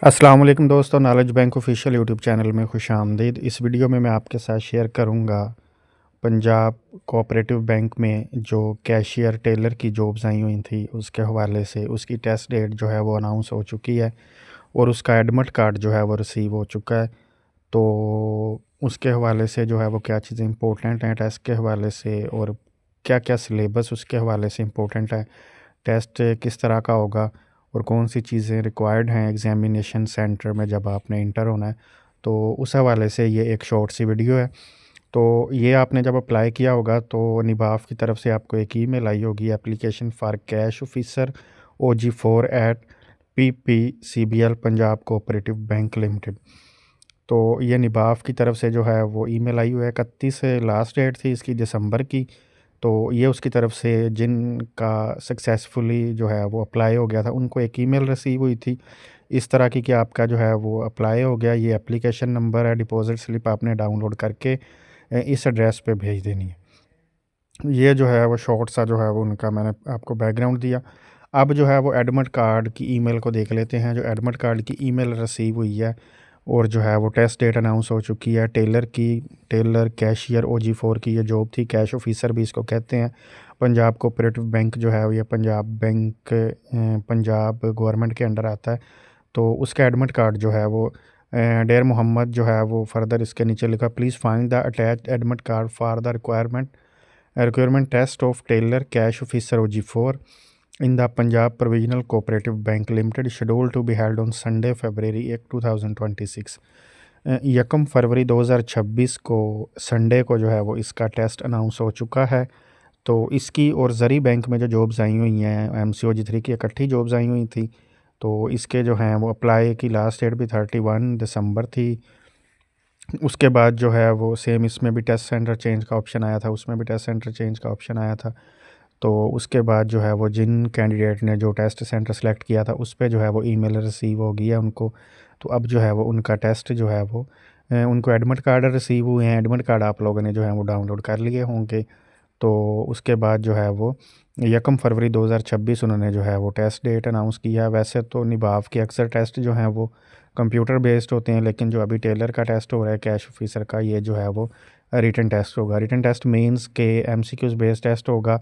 अस्सलाम वालेकुम दोस्तों, knowledge bank official YouTube channel में खुशामदीद। इस वीडियो में मैं आपके साथ शेयर करूंगा पंजाब कोऑपरेटिव बैंक में जो कैशियर टेलर की जॉब्स आई हुई थी उसके हवाले से। उसकी टेस्ट डेट जो है वो अनाउंस हो चुकी है और उसका एडमिट कार्ड जो है वो रिसीव हो चुका है। तो उसके हवाले से जो है वो क्या चीज़ें इंपॉर्टेंट हैं टेस्ट के हवाले से, और क्या क्या सिलेबस उसके हवाले से इम्पोर्टेंट है, टेस्ट किस तरह का होगा और कौन सी चीज़ें रिक्वायर्ड हैं एग्ज़ामिनेशन सेंटर में जब आपने इंटर होना है, तो उस हवाले से ये एक शॉर्ट सी वीडियो है। तो ये आपने जब अप्लाई किया होगा तो निबाफ की तरफ से आपको एक ईमेल आई होगी, application for cash officer OG4@PPCBL Punjab cooperative bank limited. तो ये निबाफ की तरफ से जो है वो ईमेल आई हुई है। 31 से लास्ट डेट थी इसकी, दिसंबर की। तो ये उसकी तरफ से जिनका सक्सेसफुली जो है वो अप्लाई हो गया था उनको एक ईमेल रिसीव हुई थी इस तरह की कि आपका जो है वो अप्लाई हो गया, ये एप्लीकेशन नंबर है, डिपॉजिट स्लिप आपने डाउनलोड करके इस एड्रेस पे भेज देनी है। ये जो है वो शॉर्ट सा जो है वो उनका मैंने आपको बैकग्राउंड दिया। अब जो है वो एडमिट कार्ड की ईमेल को देख लेते हैं। जो एडमिट कार्ड की ईमेल रिसीव हुई है और जो है वो टेस्ट डेट अनाउंस हो चुकी है टेलर कैशियर OG4 की ये जॉब थी। कैश ऑफिसर भी इसको कहते हैं। पंजाब कोऑपरेटिव बैंक जो है ये पंजाब बैंक पंजाब गवर्नमेंट के अंडर आता है। तो उसका एडमिट कार्ड जो है वो डेयर मोहम्मद जो है वो फर्दर इसके नीचे लिखा, please find the attach admit card for the requirement test of teller cash officer OG4 in the Punjab Provisional Cooperative Bank Limited, scheduled to be held on Sunday February 1 2026। 1 फरवरी 2026 को Sunday को जो है वो इसका test announce हो चुका है। तो इसकी और ज़री बैंक में जो जॉब्स आई हुई हैं MCOG3 की इकट्ठी जॉब्स आई हुई थी। तो इसके जो हैं वो अप्लाई की लास्ट डेट भी 31 दिसंबर थी। उसके बाद जो है वो सेम इसमें भी टेस्ट सेंटर चेंज का ऑप्शन आया था, उसमें भी टेस्ट सेंटर चेंज का ऑप्शन आया था। तो उसके बाद जो है वो जिन कैंडिडेट ने जो टेस्ट सेंटर सेलेक्ट किया था उस पे जो है वो ईमेल रिसीव हो गई है उनको। तो अब जो है वो उनका टेस्ट जो है वो उनको एडमिट कार्ड रिसीव हुए हैं। एडमिट कार्ड आप लोगों ने जो है वो डाउनलोड कर लिए होंगे। तो उसके बाद जो है वो 1 फरवरी 2026 उन्होंने जो है वो टेस्ट डेट अनाउंस किया है। वैसे तो निभाव के अक्सर टेस्ट जो हैं वो कंप्यूटर बेस्ड होते हैं, लेकिन जो अभी टेलर का टेस्ट हो रहा है कैश ऑफिसर का, ये जो है वो रिटन टेस्ट होगा। रिटन टेस्ट मेंस के MCQs बेस्ड टेस्ट होगा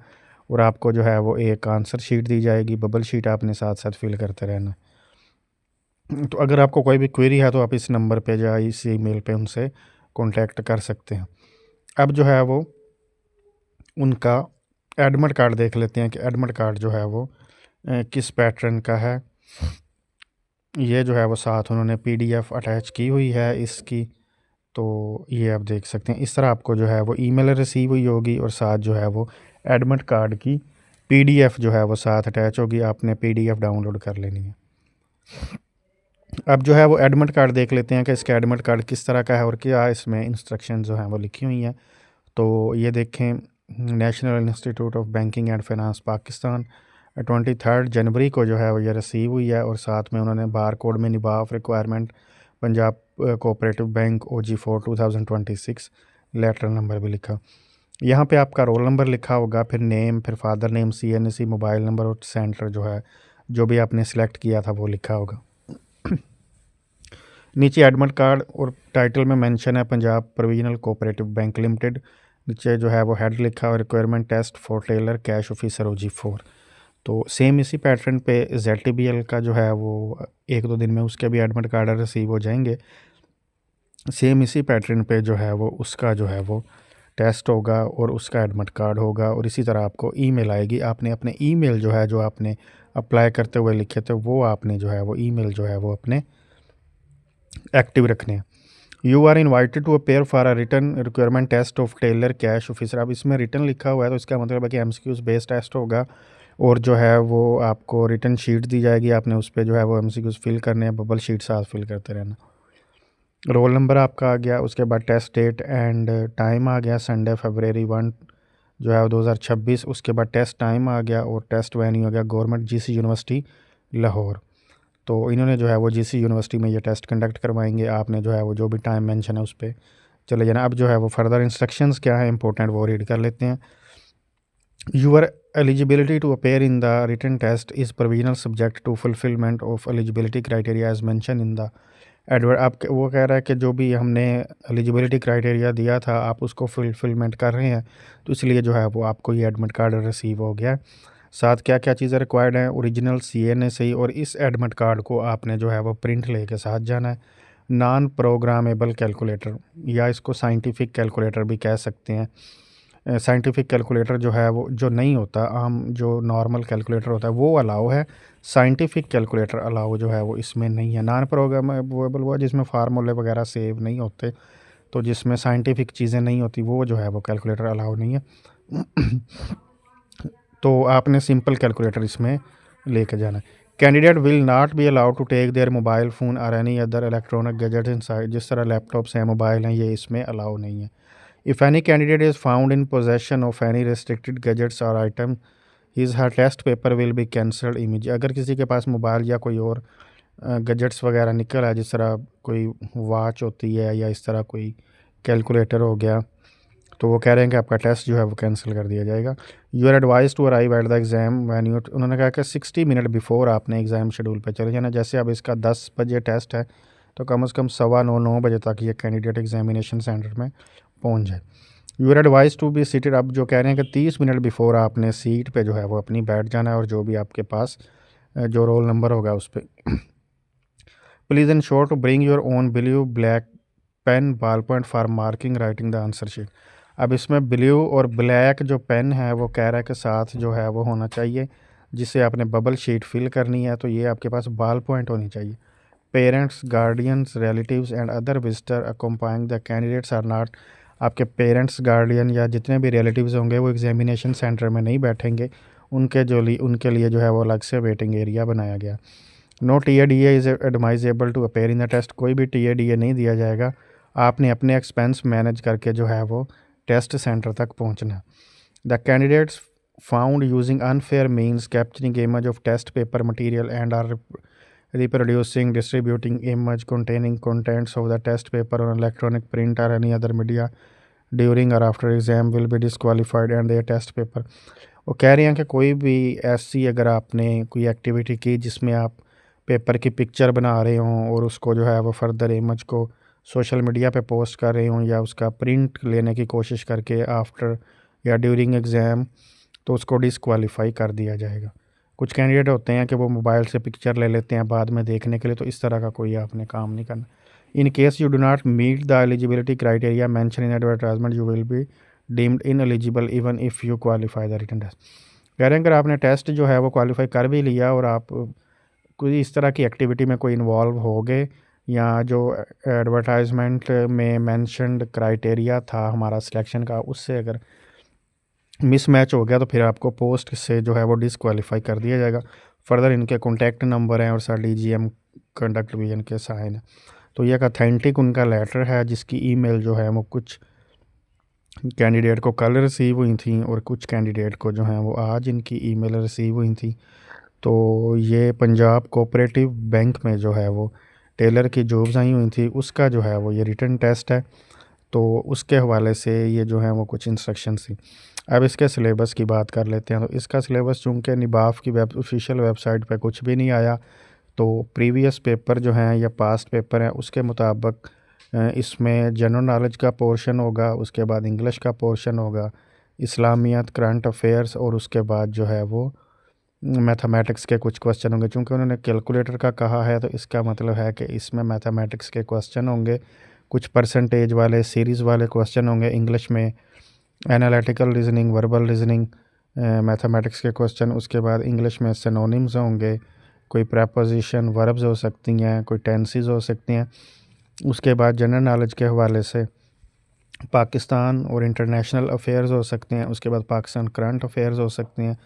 और आपको जो है वो एक आंसर शीट दी जाएगी, बबल शीट आपने साथ साथ फिल करते रहना। तो अगर आपको कोई भी क्वेरी है तो आप इस नंबर पे या इस ईमेल पे उनसे कांटेक्ट कर सकते हैं। अब जो है वो उनका एडमिट कार्ड देख लेते हैं कि एडमिट कार्ड जो है वो किस पैटर्न का है। ये जो है वो साथ उन्होंने PDF अटैच की हुई है इसकी। तो ये आप देख सकते हैं, इस तरह आपको जो है वो ईमेल रिसीव हुई होगी और साथ जो है वो एडमिट कार्ड की PDF जो है वो साथ अटैच होगी, आपने PDF डाउनलोड कर लेनी है। अब जो है वो एडमिट कार्ड देख लेते हैं कि इसका एडमिट कार्ड किस तरह का है और क्या इसमें इंस्ट्रक्शन जो हैं वो लिखी हुई हैं। तो ये देखें, national institute of banking and finance Pakistan 23 जनवरी को जो है वो ये रिसीव हुई है और साथ में उन्होंने बार कोड में निभाव requirement Punjab cooperative bank OG4 2026 letter number भी लिखा। यहाँ पे आपका रोल नंबर लिखा होगा, फिर नेम, फिर father name, CNC, mobile number और सेंटर जो है जो भी आपने सेलेक्ट किया था वो लिखा होगा। नीचे एडमिट कार्ड और टाइटल में मेंशन है Punjab provisional cooperative bank limited. नीचे जो है वो हेड लिखा हुआ requirement test for teller cash officer OG4। तो सेम इसी पैटर्न पे ZTBL का जो है वो 1-2 दिन में उसके भी एडमिट कार्ड रिसीव हो जाएंगे। सेम इसी पैटर्न पे जो है वो उसका जो है वो टेस्ट होगा और उसका एडमिट कार्ड होगा और इसी तरह आपको ईमेल आएगी। आपने अपने ईमेल जो है जो आपने अप्लाई करते हुए लिखे थे वो आपने जो है वो ईमेल जो है वो अपने एक्टिव रखने हैं। You are invited to appear for a return requirement test of teller cash officer. अब इसमें रिटर्न लिखा हुआ है तो इसका मतलब है कि MCQs बेस्ड टेस्ट होगा और जो है वो आपको रिटर्न शीट दी जाएगी, आपने उस पर जो है वो MCQs फिल करने हैं, बबल शीट साथ फिल करते रहना। रोल नंबर आपका आ गया, उसके बाद टेस्ट डेट एंड टाइम आ गया संडे फरवरी 1 जो है 2026। उसके बाद टेस्ट टाइम आ गया और टेस्ट वेन्यू आ गया गवर्नमेंट GC यूनिवर्सिटी लाहौर। तो इन्होंने जो है वो GC यूनिवर्सिटी में ये टेस्ट कंडक्ट करवाएंगे। आपने जो है वो जो भी टाइम मेंशन है उस पर चले जाना। अब जो है वो फर्दर इंस्ट्रक्शंस क्या है इंपॉर्टेंट वो रीड कर लेते हैं। You are eligibility to appear in the written test is provisional subject to fulfillment of eligibility criteria as mentioned in the advert. आप वो कह रहा है कि जो भी हमने एलिजिबिलिटी क्राइटेरिया दिया था आप उसको फुलफिलमेंट कर रहे हैं, तो इसलिए जो है वो आपको ये एडमिट कार्ड रिसीव हो गया। साथ क्या क्या चीज़ें रिक्वायर्ड हैं, ओरिजिनल CNA और इस एडमिट कार्ड को आपने जो है वो प्रिंट लेके साथ जाना है। नॉन प्रोग्रामेबल कैलकुलेटर या इसको साइंटिफिक कैलकुलेटर भी कह सकते हैं। साइंटिफिक कैलकुलेटर जो है वो जो नहीं होता, आम जो नॉर्मल कैलकुलेटर होता है वो अलाउ है, साइंटिफिक कैलकुलेटर अलाउ जो है वो इसमें नहीं है। नॉन प्रोग्रामेबल वो जिसमें फार्मूले वगैरह सेव नहीं होते, तो जिसमें साइंटिफिक चीज़ें नहीं होती वो जो है वो कैलकुलेटर अलाउ नहीं है। तो आपने सिंपल कैलकुलेटर इसमें लेके जाना है। Candidate will not be allowed to take their mobile phone or any other electronic gadgets inside. जिस तरह लैपटॉप्स हैं, मोबाइल हैं, ये इसमें अलाउ नहीं है। If any candidate is found in possession of any restricted gadgets or item, her test paper will be cancelled immediately। अगर किसी के पास मोबाइल या कोई और गैजेट्स वगैरह निकल है, जिस तरह कोई वॉच होती है या इस तरह कोई कैलकुलेटर हो गया, तो वो कह रहे हैं कि आपका टेस्ट जो है वो कैंसिल कर दिया जाएगा। You are advise to arrive at the exam venue, उन्होंने कहा कि 60 मिनट बिफोर आपने एग्ज़ाम शेड्यूल पे चले जाना। जैसे अब इसका 10 बजे टेस्ट है, तो कम से कम 9:15 बजे तक ये कैंडिडेट एग्जामिनेशन सेंटर में पहुंच जाए। You are advise to be seated, अब जो कह रहे हैं कि 30 मिनट बिफोर आपने सीट पे जो है वो अपनी बैठ जाना है, और जो भी आपके पास जो रोल नंबर होगा उस पर। Please ensure to bring your own blue black pen ball point for marking writing the answer sheet. अब इसमें ब्लू और ब्लैक जो पेन है वो कह रहा है कि साथ जो है वो होना चाहिए, जिससे आपने बबल शीट फिल करनी है, तो ये आपके पास बॉल पॉइंट होनी चाहिए। Parents, guardians, relatives and other visitor accompanying the candidates are not, आपके पेरेंट्स, गार्डियन या जितने भी रिलेटिव्स होंगे वो एग्जामिनेशन सेंटर में नहीं बैठेंगे, उनके लिए जो है वो अलग से वेटिंग एरिया बनाया गया। No TADA is admissible to appear in the test, कोई भी TADA नहीं दिया जाएगा, आपने अपने एक्सपेंस मैनेज करके जो है वो टेस्ट सेंटर तक पहुंचना। The candidates found using unfair means capturing image of test paper material and are reproducing, distributing image containing contents of the test paper on electronic print or any other media during or after exam will be disqualified and their test paper। वो कह रहे हैं कि कोई भी ऐसी अगर आपने कोई एक्टिविटी की जिसमें आप पेपर की पिक्चर बना रहे हों और उसको जो है वो फर्दर इमेज को सोशल मीडिया पे पोस्ट कर रहे हों या उसका प्रिंट लेने की कोशिश करके आफ्टर या ड्यूरिंग एग्ज़ाम, तो उसको डिसक्वालीफाई कर दिया जाएगा। कुछ कैंडिडेट होते हैं कि वो मोबाइल से पिक्चर ले लेते हैं बाद में देखने के लिए, तो इस तरह का कोई आपने काम नहीं करना। In case you do not meet the eligibility criteria mention in advertisement you will be deemed ineligible even if you qualify the written test. कह रहे हैं अगर आपने टेस्ट जो है वो क्वालिफाई कर भी लिया और आप कोई इस तरह की एक्टिविटी में कोई इन्वॉल्व हो गए, या जो एडवर्टाइजमेंट में मैंशनड क्राइटेरिया था हमारा सिलेक्शन का उससे अगर मिसमैच हो गया, तो फिर आपको पोस्ट से जो है वो डिसक्वालीफाई कर दिया जाएगा। फर्दर इनके कॉन्टैक्ट नंबर हैं और सर DGM कंडक्ट भी इनके साइन है। तो ये एक अथेंटिक उनका लेटर है जिसकी ईमेल जो है वो कुछ कैंडिडेट को कल रिसीव हुई थी और कुछ कैंडिडेट को जो है वो आज इनकी ईमेल रिसीव हुई थी। तो ये पंजाब कोऑपरेटिव बैंक में जो है वो टेलर की जॉब्स आई हुई थी, उसका जो है वो ये रिटन टेस्ट है, तो उसके हवाले से ये जो है वो कुछ इंस्ट्रक्शंस थी। अब इसके सिलेबस की बात कर लेते हैं। तो इसका सिलेबस चूँकि निबाफ की ऑफिशियल वेबसाइट पे कुछ भी नहीं आया, तो प्रीवियस पेपर जो हैं या पास्ट पेपर हैं उसके मुताबिक इसमें जनरल नॉलेज का पोर्शन होगा, उसके बाद इंग्लिश का पोर्शन होगा, इस्लामियत, करंट अफेयर्स, और उसके बाद जो है वो मैथमेटिक्स के कुछ क्वेश्चन होंगे। चूँकि उन्होंने कैलकुलेटर का कहा है तो इसका मतलब है कि इसमें मैथमेटिक्स के क्वेश्चन होंगे, कुछ परसेंटेज वाले सीरीज़ वाले क्वेश्चन होंगे इंग्लिश में, analytical reasoning, verbal reasoning, mathematics के क्वेश्चन, उसके बाद इंग्लिश में सिनोनिम्स होंगे, कोई प्रेपोजिशन, वर्ब्स हो सकती हैं, कोई टेंसेस हो सकती हैं। उसके बाद जनरल नॉलेज के हवाले से पाकिस्तान और इंटरनेशनल अफेयर्स हो सकते हैं, उसके बाद पाकिस्तान करंट अफेयर्स हो सकते हैं,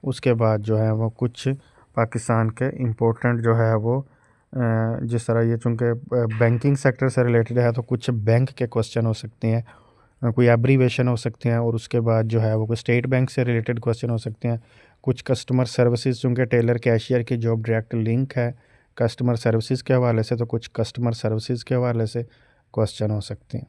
उसके बाद जो है वो कुछ पाकिस्तान के इम्पोर्टेंट जो है वो जिस तरह ये चूँकि बैंकिंग सेक्टर से रिलेटेड है तो कुछ बैंक के क्वेश्चन हो सकते हैं, कोई एब्रीवेशन हो सकते हैं, और उसके बाद जो है वो कोई स्टेट बैंक से रिलेटेड क्वेश्चन हो सकते हैं, कुछ कस्टमर सर्विसेज, चूँकि टेलर कैशियर की जॉब डायरेक्ट लिंक है कस्टमर सर्विसेज के हवाले से, तो कुछ कस्टमर सर्विसेज के हवाले से क्वेश्चन हो सकते हैं।